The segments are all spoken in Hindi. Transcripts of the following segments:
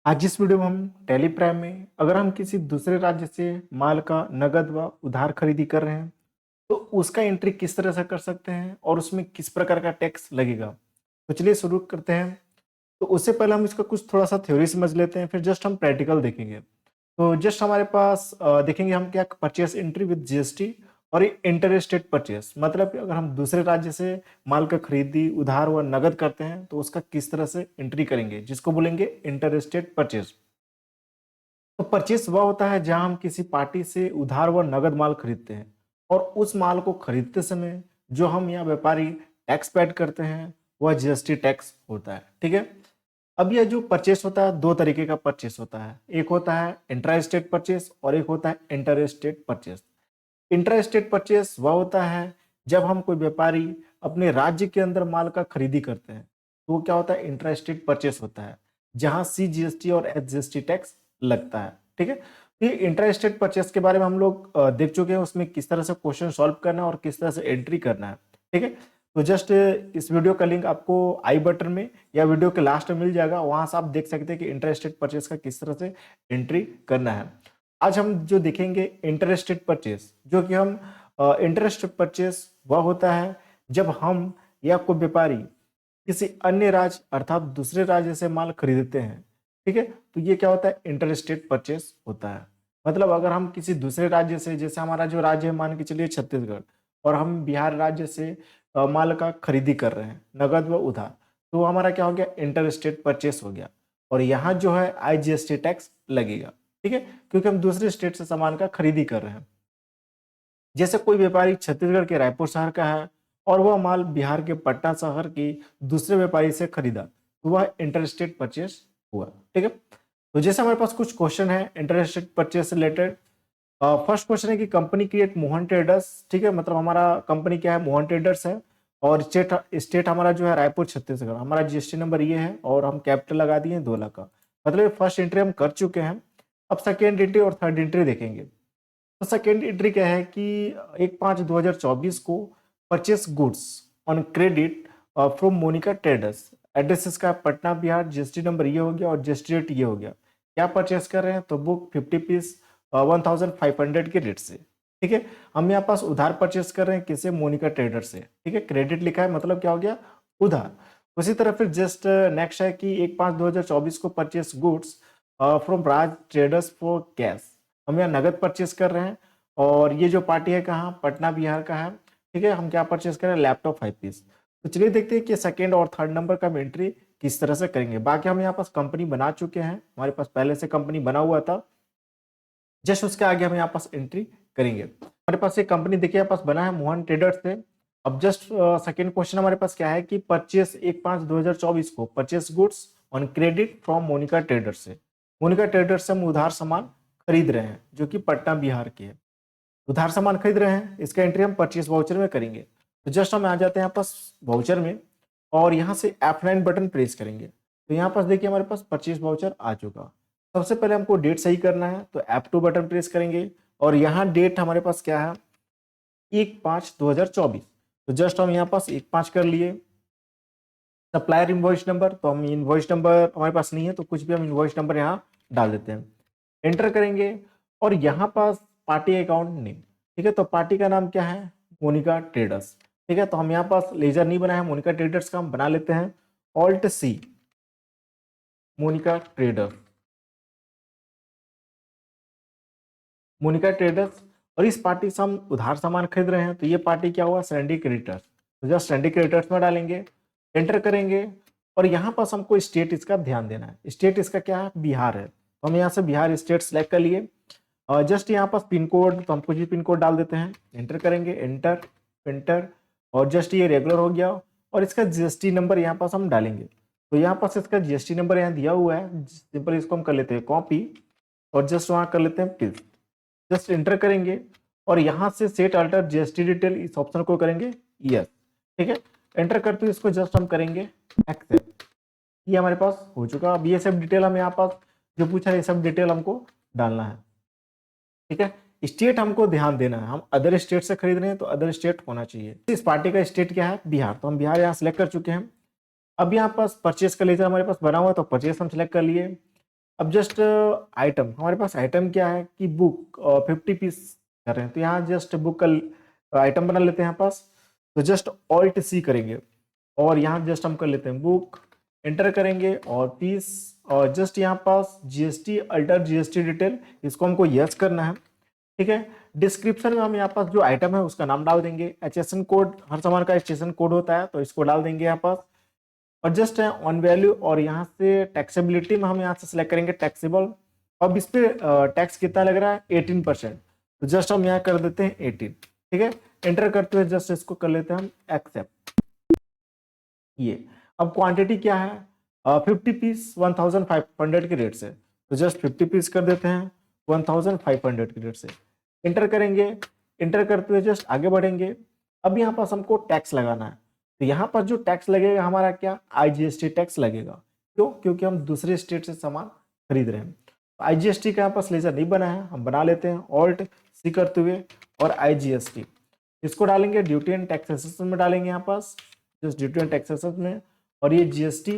आज इस वीडियो में हम टेली प्राइम में अगर हम किसी दूसरे राज्य से माल का नगद व उधार खरीदी कर रहे हैं तो उसका एंट्री किस तरह से कर सकते हैं और उसमें किस प्रकार का टैक्स लगेगा। तो चलिए शुरू करते हैं। तो उससे पहले हम इसका कुछ थोड़ा सा थ्योरी समझ लेते हैं, फिर जस्ट हम प्रैक्टिकल देखेंगे। तो जस्ट हमारे पास देखेंगे हम क्या परचेस एंट्री विद जीएसटी और ये इंटर स्टेट परचेस, मतलब कि अगर हम दूसरे राज्य से माल का खरीदी उधार व नगद करते हैं तो उसका किस तरह से एंट्री करेंगे, जिसको बोलेंगे इंटर स्टेट परचेस। तो परचेस वह होता है जहां हम किसी पार्टी से उधार व नगद माल खरीदते हैं और उस माल को खरीदते समय जो हम यहाँ व्यापारी टैक्स पेड करते हैं वह जीएसटी टैक्स होता है। ठीक है। अब यह जो परचेस होता है दो तरीके का परचेस होता है, एक होता है इंट्रा स्टेट परचेस और एक होता है inter state purchase. Intra state purchase वह होता है जब हम कोई व्यापारी अपने राज्य के अंदर माल का खरीदी करते हैं तो वो क्या होता है, इंट्रा स्टेट परचेस होता है जहां सीजीएसटी और एसजीएसटी टैक्स लगता है। ठीक है। तो ये इंट्रा स्टेट परचेस के बारे में हम लोग देख चुके हैं, उसमें किस तरह से क्वेश्चन सॉल्व करना है और किस तरह से एंट्री करना है। ठीक है। तो जस्ट इस वीडियो का लिंक आपको आई बटन में या वीडियो के लास्ट में मिल जाएगा, वहां से आप देख सकते हैं कि इंट्रा स्टेट परचेस का किस तरह से एंट्री करना है। आज हम जो देखेंगे इंटरेस्टेड परचेस, जो कि हम इंटरेस्टेड परचेस वह होता है जब हम या कोई व्यापारी किसी अन्य राज्य अर्थात दूसरे राज्य से माल खरीदते हैं। ठीक है। तो ये क्या होता है, इंटरस्टेट परचेस होता है। मतलब अगर हम किसी दूसरे राज्य से, जैसे हमारा जो राज्य है मान के चलिए छत्तीसगढ़, और हम बिहार राज्य से माल का खरीदी कर रहे हैं नगद व उधार, तो हमारा क्या हो गया, इंटरस्टेट परचेस हो गया और यहाँ जो है आईजीएसटी टैक्स लगेगा। ठीक है। क्योंकि हम दूसरे स्टेट से सामान का खरीदी कर रहे हैं। जैसे कोई व्यापारी छत्तीसगढ़ के रायपुर शहर का है और वह माल बिहार के पटना शहर की दूसरे व्यापारी से खरीदा तो वह इंटरस्टेट परचेस हुआ। ठीक है। तो जैसे हमारे पास कुछ क्वेश्चन है इंटरस्टेट परचेस से रिलेटेड। फर्स्ट क्वेश्चन है कि कंपनी क्रिएट मोहन ट्रेडर्स। ठीक है। मतलब हमारा कंपनी क्या है, मोहन ट्रेडर्स है और स्टेट स्टेट हमारा जो है रायपुर छत्तीसगढ़। हमारा जीएसटी नंबर ये है और हम कैपिटल लगा दिए 2 लाख का। मतलब फर्स्ट एंट्री हम कर चुके हैं। अब सेकेंड एंट्री और थर्ड एंट्री देखेंगे। तो सेकेंड एंट्री क्या है कि 1/5/2024 को purchase goods on credit from Monica traders. Address इसका पटना बिहार, जीएसटी नंबर ये हो गया और जीएसटी रेट ये हो गया। क्या परचेस कर रहे हैं, तो बुक 50 पीस 1500 के रेट से। ठीक है। हम यहाँ पास उधार परचेस कर रहे हैं किसे, मोनिका ट्रेडर से। ठीक है। क्रेडिट लिखा है मतलब क्या हो गया, उधार। उसी तरह फिर जस्ट नेक्स्ट है कि 1/5/2024 को purchase goods from Raj traders for cash. हम यहाँ नगद परचेस कर रहे हैं और ये जो पार्टी है कहाँ, पटना बिहार का है। ठीक है। हम क्या परचेस कर रहे हैं, लैपटॉप 5 पीस। तो चलिए देखते हैं कि सेकंड और थर्ड नंबर का हम एंट्री किस तरह से करेंगे। बाकी हम यहाँ पास कंपनी बना चुके हैं, हमारे पास पहले से कंपनी बना हुआ था, जस्ट उसके आगे हम यहाँ पास एंट्री करेंगे। हमारे पास एक कंपनी देखिए यहाँ पास बना है मोहन ट्रेडर्स से। अब जस्ट सेकंड क्वेश्चन हमारे पास क्या है कि परचेस 1/5/2024 को purchase goods on credit from Monica traders से। मोनिका ट्रेडर्स से हम उधार सामान खरीद रहे हैं जो कि पटना बिहार की है। उधार सामान खरीद रहे हैं, इसका एंट्री हम परचेस वाउचर में करेंगे। तो जस्ट हम आ जाते हैं यहाँ पास वाउचर में और यहाँ से F9 बटन प्रेस करेंगे। तो यहाँ पास देखिए हमारे पास परचेस वाउचर आ चुका। सबसे पहले हमको डेट सही करना है तो F2 बटन प्रेस करेंगे और यहाँ डेट हमारे पास क्या है, 1/5/2024। तो जस्ट हम यहाँ पास 1/5 कर लिए। सप्लायर इनवॉइस नंबर, तो हम इनवॉइस नंबर हमारे पास नहीं है तो कुछ भी हम इनवॉइस नंबर यहाँ डाल देते हैं, एंटर करेंगे और यहाँ पास पार्टी अकाउंट नेम। ठीक है। तो पार्टी का नाम क्या है, मोनिका ट्रेडर्स। ठीक है। तो हम यहाँ पास लेजर नहीं बनाया, मोनिका ट्रेडर्स का हम बना लेते हैं, alt C Monica traders, Monica traders. और इस पार्टी से हम उधार सामान खरीद रहे हैं तो ये पार्टी क्या हुआ, सैंडी क्रेडिटर्स। तो जस्ट सैंडी क्रेडिटर्स में डालेंगे, एंटर करेंगे और यहाँ पास हमको स्टेट इसका ध्यान देना है। स्टेट इसका क्या है, बिहार है। तो हम यहाँ से बिहार स्टेट सेलेक्ट कर लिए और जस्ट यहाँ पास पिन कोड, तो हम कुछ भी पिन कोड डाल देते हैं, एंटर करेंगे, एंटर एंटर और जस्ट ये रेगुलर हो गया। और इसका जीएसटी नंबर यहाँ पास हम डालेंगे। तो यहाँ पास इसका जीएसटी नंबर यहाँ दिया हुआ है, सिंपल इसको हम कर लेते हैं कॉपी और जस्ट वहाँ कर लेते हैं पेस्ट। जस्ट एंटर करेंगे और यहाँ से सेट अल्टर जीएसटी डिटेल इस ऑप्शन को करेंगे यस। ठीक है। एंटर करते हुए इसको जस्ट हम करेंगे एक्सेप्ट। ये हमारे पास हो चुका। अब ये सब डिटेल हम यहाँ पास जो पूछा है ये सब डिटेल हमको डालना है। ठीक है। स्टेट हमको ध्यान देना है, हम अदर स्टेट से खरीद रहे हैं तो अदर स्टेट होना चाहिए। इस पार्टी का स्टेट क्या है, बिहार। तो हम बिहार यहाँ सेलेक्ट कर चुके हैं। अब यहाँ पास परचेस का लेजर हमारे पास बना हुआ है तो परचेस हम सेलेक्ट कर लिए। अब जस्ट आइटम, हमारे पास आइटम क्या है कि बुक 50 पीस कर रहे हैं, तो यहाँ जस्ट बुक का आइटम बना लेते हैं यहाँ पास। तो जस्ट ऑल्ट सी करेंगे और यहाँ जस्ट हम कर लेते हैं बुक, एंटर करेंगे और पीस, और जस्ट यहाँ पास जीएसटी अल्टर जीएसटी डिटेल, इसको हमको यस करना है। ठीक है, डिस्क्रिप्शन में हम यहाँ पास जो आइटम है उसका नाम डाल देंगे, एचएसएन कोड, हर सामान का एचएसएन कोड होता है तो इसको डाल देंगे यहाँ पास। और जस्ट है ऑन वैल्यू, और यहाँ से टैक्सेबिलिटी में हम यहाँ से सिलेक्ट करेंगे टैक्सेबल। अब इस पे टैक्स कितना लग रहा है 18%, तो जस्ट हम यहाँ कर देते हैं 18। ठीक है, एंटर करते हुए जस्ट इसको कर लेते हैं हम एक्सेप्ट। ये अब क्वांटिटी क्या है 50 पीस 1500 के रेट से, तो जस्ट 50 पीस कर देते हैं 1500 के रेट से, एंटर करेंगे। एंटर करते हुए जस्ट आगे बढ़ेंगे। अब यहाँ पास हमको टैक्स लगाना है, तो यहाँ पर जो टैक्स लगेगा हमारा क्या आईजीएसटी टैक्स लगेगा। क्यों? क्योंकि हम दूसरे स्टेट से सामान खरीद रहे हैं। आईजीएसटी का यहाँ पास लेजर नहीं बना है, हम बना लेते हैं ऑल्ट सी करते हुए और आईजीएसटी इसको डालेंगे, ड्यूटी एंड टैक्सेशन में डालेंगे यहाँ पास, जस्ट ड्यूटी एंड टैक्सेशन में। और ये जीएसटी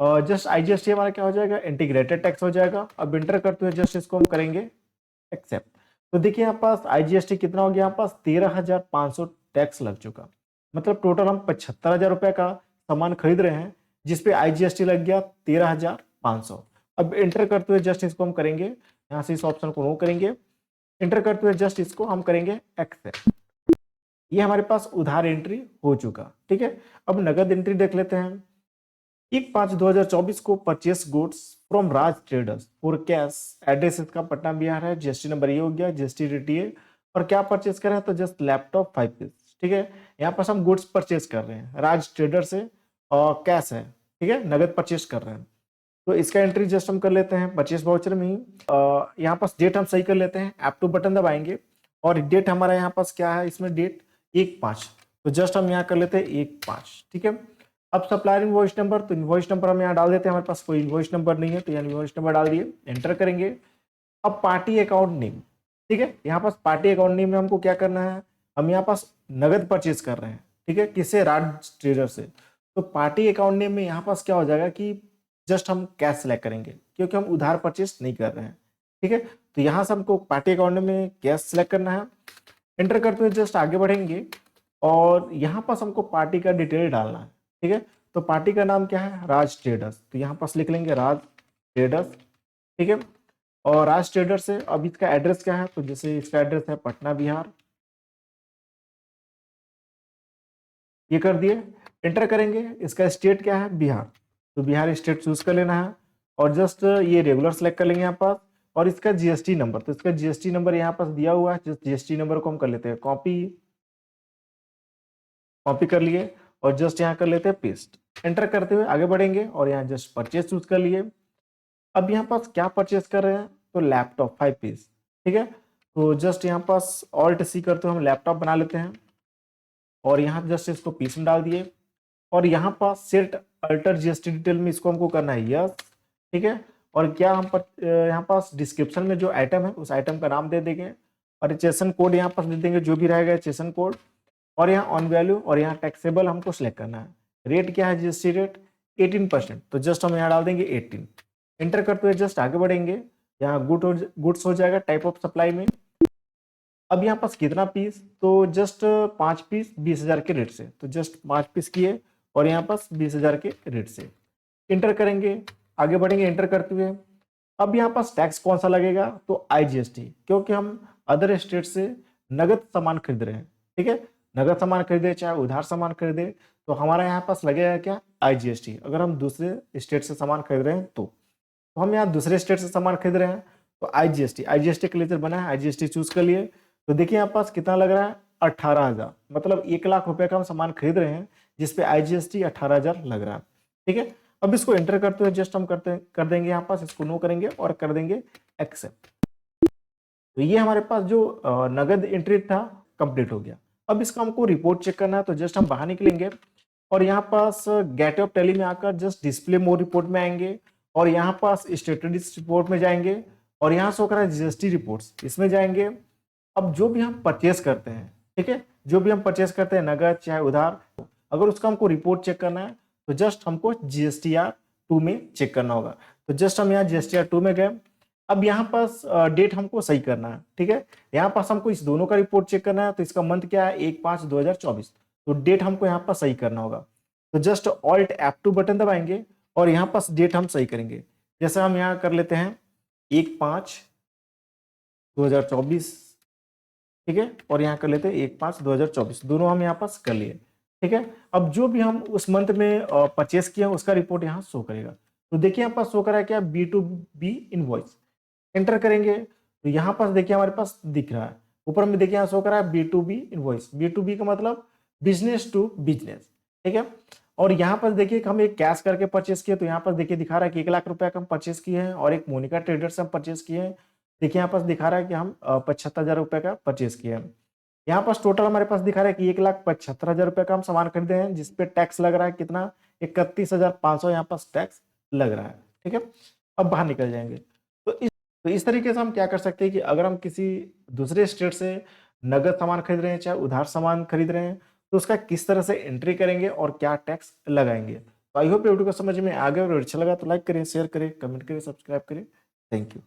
जस्ट आईजीएसटी हमारा क्या हो जाएगा इंटीग्रेटेड टैक्स हो जाएगा। अब एंटर करते हुए जस्ट इसको हम करेंगे एक्सेप्ट। तो देखिए यहाँ पास आईजीएसटी कितना हो गया, यहाँ पास 13,500 टैक्स लग चुका। मतलब टोटल हम 75,000 रुपए का सामान खरीद रहे हैं जिसपे आईजीएसटी लग गया 13,500। अब एंटर करते हुए जस्ट इसको हम करेंगे, यहाँ से इस ऑप्शन को नो करेंगे, एंटर करते हुए जस्ट इसको हम करेंगे एक्सेप्ट। ये हमारे पास उधार एंट्री हो चुका। ठीक है, अब नगद एंट्री देख लेते हैं। 1/5/2024 को purchase goods from Raj traders for cash, address इसका पटना बिहार है, जीएसटी नंबर ये हो गया, जीएसटी रेट ये, और क्या परचेस कर रहे हैं तो जस्ट लैपटॉप 5 पीस। ठीक है, यहाँ पर हम गुड्स परचेस कर रहे हैं राज ट्रेडर से और कैश है। ठीक है, नगद परचेस कर रहे हैं, तो इसका एंट्री जस्ट हम कर लेते हैं परचेस वाउचर में ही। यहाँ पास डेट हम सही कर लेते हैं, ऐप टू बटन दबाएंगे और डेट हमारा यहाँ पास क्या है, इसमें डेट 1/5, तो जस्ट हम यहाँ कर लेते हैं 1/5। ठीक है, अब सप्लायर इनवॉइस नंबर, तो इनवॉइस नंबर हम यहाँ डाल देते हैं, हमारे पास कोई इनवॉइस नंबर नहीं है तो यहाँ इनवॉइस नंबर डाल दिए, एंटर करेंगे। अब पार्टी अकाउंट नेम, ठीक है, यहाँ पास पार्टी अकाउंट नेम में हमको क्या करना है, हम यहाँ पास नगद परचेज कर रहे हैं। ठीक है, किससे, राज ट्रेडर से, तो पार्टी अकाउंट नेम में यहाँ पास क्या हो जाएगा कि जस्ट हम कैश सेलेक्ट करेंगे क्योंकि हम उधार परचेज नहीं कर रहे हैं। ठीक है, तो यहाँ से हमको पार्टी अकाउंट में कैश सेलेक्ट करना है, एंटर करते हुए जस्ट आगे बढ़ेंगे और यहाँ पास हमको पार्टी का डिटेल डालना है। ठीक है, तो पार्टी का नाम क्या है, राज ट्रेडर्स, तो यहाँ पास लिख लेंगे राज ट्रेडर्स। ठीक है, और राज ट्रेडर्स से अब इसका एड्रेस क्या है, तो जैसे इसका एड्रेस है पटना बिहार, ये कर दिए, एंटर करेंगे। इसका स्टेट क्या है, बिहार, तो बिहार स्टेट चूज कर लेना है और जस्ट ये रेगुलर सेलेक्ट कर लेंगे यहाँ पास। और इसका जीएसटी नंबर, तो इसका जीएसटी नंबर यहाँ पास दिया हुआ है, जस्ट जीएसटी नंबर को हम कर लेते हैं कॉपी, कॉपी कर लिए और जस्ट यहाँ कर लेते हैं पेस्ट, एंटर करते हुए आगे बढ़ेंगे और यहाँ जस्ट परचेज चूज कर लिए। अब यहाँ पास क्या परचेज कर रहे हैं, तो लैपटॉप 5 पीस। ठीक है, तो जस्ट यहाँ पास ऑल्ट सी करते हुए हम लैपटॉप बना लेते हैं और यहाँ जस्ट इसको पीस में डाल दिए और यहाँ पास सेट अल्टर जीएसटी डिटेल में इसको हमको करना है यस। ठीक है, और क्या हम यहाँ पास डिस्क्रिप्शन में जो आइटम है उस आइटम का नाम दे देंगे और एचएसएन कोड यहाँ पास दे देंगे जो भी रहेगा एचएसएन कोड, और यहाँ ऑन वैल्यू और यहाँ टैक्सेबल हमको सिलेक्ट करना है। रेट क्या है, जीएसटी रेट 18%, तो जस्ट हम यहाँ डाल देंगे 18, एंटर करते हुए जस्ट आगे बढ़ेंगे। यहाँ गुड्स हो जाएगा टाइप ऑफ सप्लाई में। अब यहाँ पास कितना पीस, तो जस्ट 5 पीस 20,000 के रेट से, तो जस्ट 5 पीस किए और यहाँ पास 20,000 के रेट से, एंटर करेंगे, आगे बढ़ेंगे एंटर करते हुए। अब यहाँ पास टैक्स कौन सा लगेगा, तो आईजीएसटी, क्योंकि हम अदर स्टेट से नगद सामान खरीद रहे हैं। ठीक है, नगद सामान खरीदे चाहे उधार सामान खरीदे तो हमारा यहाँ पास लगेगा क्या, आईजीएसटी। अगर हम दूसरे स्टेट से सामान खरीद रहे हैं तो हम यहाँ दूसरे स्टेट से सामान खरीद रहे हैं तो आईजीएसटी, आईजीएसटी का लेजर बना है, आईजीएसटी चूज कर लिए। तो देखिए यहाँ पास कितना लग रहा है 18,000, मतलब 1,00,000 रुपए का हम सामान खरीद रहे हैं जिसपे आईजीएसटी 18,000 लग रहा है। ठीक है, अब इसको एंटर करते हुए जस्ट हम कर देंगे यहाँ पास, इसको नो करेंगे और कर देंगे एक्सेप्ट। तो ये हमारे पास जो नगद एंट्री था कंप्लीट हो गया। अब इसका हमको रिपोर्ट चेक करना है तो जस्ट हम बाहर निकलेंगे और यहाँ पास गेट ऑफ टैली में आकर जस्ट डिस्प्ले मोर रिपोर्ट में आएंगे और यहाँ पास स्टेटस रिपोर्ट में जाएंगे और यहाँ से होकर जीएसटी रिपोर्ट्स इसमें जाएंगे। अब जो भी हम परचेस करते हैं, ठीक है, जो भी हम परचेस करते हैं नगद चाहे उधार, अगर उसका हमको रिपोर्ट चेक करना है तो जस्ट हमको जीएसटीआर 2 में चेक करना होगा। तो जस्ट हम यहाँ GSTR 2 में गए। अब यहाँ पास डेट हमको सही करना है, ठीक है। यहाँ पास हमको इस दोनों का रिपोर्ट चेक करना है, तो इसका मंथ क्या है 1/5/2024, तो डेट हमको यहाँ पर सही करना होगा। तो जस्ट ऑल्ट F2 बटन दबाएंगे और यहाँ पास डेट हम सही करेंगे। जैसे हम यहाँ कर लेते हैं 1/5/2024, ठीक है, और यहाँ कर लेते हैं 1/5/2024, दोनों हम यहाँ पास कर लिए, ठीक है। अब जो भी हम उस मंथ में परचेस किया उसका रिपोर्ट यहाँ शो करेगा। तो देखिए यहाँ पास शो करा है क्या, B2B इनवॉइस, एंटर करेंगे तो यहाँ पास देखिए हमारे पास दिख रहा है, ऊपर में देखिए यहाँ शो करा है B2B इनवॉइस। B2B का मतलब बिजनेस टू बिजनेस, ठीक है। और यहाँ पर देखिए हम एक कैश करके परचेस किए, तो यहाँ पर देखिए दिखा रहा है कि 1 लाख रुपए का हम परचेस किए हैं, और एक मोनिका ट्रेडर्स से हम परचेस किए हैं। देखिए यहाँ पास दिखा रहा है कि हम 75,000 रुपए का परचेस किए हैं। यहाँ पास टोटल हमारे पास दिखा रहा है कि 1,75,000 रुपए का हम सामान खरीदे हैं, जिसपे टैक्स लग रहा है कितना, 31,500 यहाँ पास टैक्स लग रहा है, ठीक है। अब बाहर निकल जाएंगे। तो इस तरीके से हम क्या कर सकते हैं कि अगर हम किसी दूसरे स्टेट से नगद सामान खरीद रहे हैं, चाहे उधार सामान खरीद रहे हैं, तो उसका किस तरह से एंट्री करेंगे और क्या टैक्स लगाएंगे। तो आई होप वीडियो को समझ में आ गया, और अच्छा लगा तो लाइक करें, शेयर करें, कमेंट करें, सब्सक्राइब करें। Thank you.